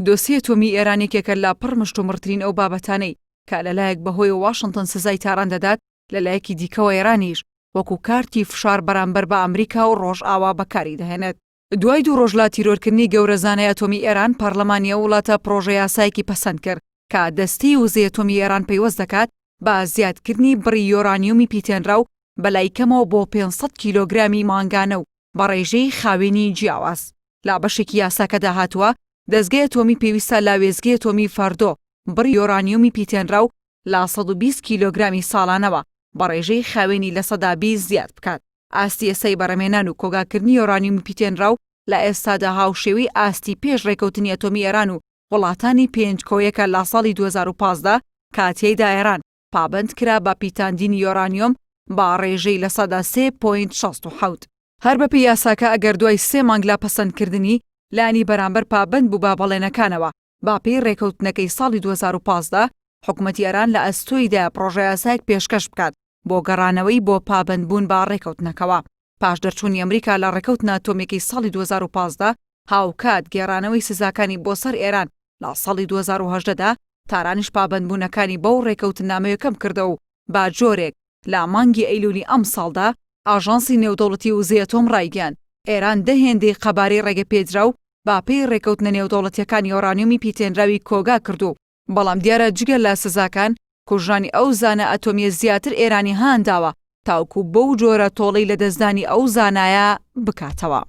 دۆسیە ئەتۆمی ئێرانێکێکە لە پڕ مشتومڕترین ئەو بابەتانەی کە لەلایەک بەهۆی واشنگتن سزای تاران دەدات لەلایەکی دیکەوە ئێرانیش وەکو کارتی فشار بەرامبەر بە ئەمریکا و ڕۆژئاوا بەکاری دەهێنێت. دوای 2 ڕۆژ لە تیرۆرکردنی گەورەزانای ئەتۆمی ئێران پەرلەمانی ئەو وڵاتە پرۆژە یاسایەکی پەسەند کرد کە دەستەی وزەی ئەتۆمی ئێران پەیوەست دەکات بە زیادکردنی بڕی یۆرانیومی پیتێنراو بەلای کەمەوە بۆ 500 کیلۆگرامی مانگانە و بە ڕێژەی خاوێنی جیاواز. لا بەشێکی یاساکەدا هاتووە دەستگای ئەتۆمی پێویستە لا وێزگەی ئەتۆمی فەردۆ بڕی یۆرانیومی پیتێنراو لا 120 کیلۆگرامی ساڵانەوە بە ڕێژەی خاوێنی لە 120 زیاد بکات. ئاستی ئێسای بەڕێمێنان و کۆگاکردنی یۆرانیومی پیتێنراو لە ئێستادا هاوشێوەی ئاستی پێش ڕێکەوتنی ئەتۆمی ئێران و وڵاتانی پێنج کۆیەکە لە ساڵی 2015 کاتیایدا ئێران پابند کرا بە پیتاندنی یۆرانیۆم با ڕێژەی لە 3.67. هەر بەپێی یاساکە ئەگەر دوای 3 مانگ لە پەسەندکردنی لانی بەرامبەر پابند بوو با بەڵێنەکانەوە با پێی ڕێکەوتنەکەی ساڵی 2015 حکوومەتی ئێران لە ئەستۆیدا پرۆژە یاسایەک پێشکەش بکات بۆ گەڕانەوەی بۆ پابندبوون با ڕێکەوتنەکەوە. پاش دەرچوونی ئەمریکا لە ڕێکەوتنە ئەتۆمیەکەی ساڵی 2015 هاوکات گێڕانەوەی سزاکانی بۆ سەر ئێران لە ساڵی 2018دا تارانیش پابندبوونەکانی بەو ڕێکەوتنامەیە کەم کردە و با جۆرێک لە مانگی ئەیلولی ئەم ساڵدا ئاژانسی نێودەوڵەتی وزەی ئەتۆم ڕایگەیاند ئێران دەهێندەی قەبارەی ڕێگەپێدرا و باپەی ڕێکەوتنە نێودەوڵەتیەکانی یۆرانیومی پیتێنراوی کۆگا کردو. بەڵام دیارە جگە لە سزاکان کوژانی ئەو زانە ئەتۆمیە زیاتر ئێرانی هانداوە تاوکو بەو جۆرە تۆڵەی لە دەستدانی ئەو زانایە بکاتەوە.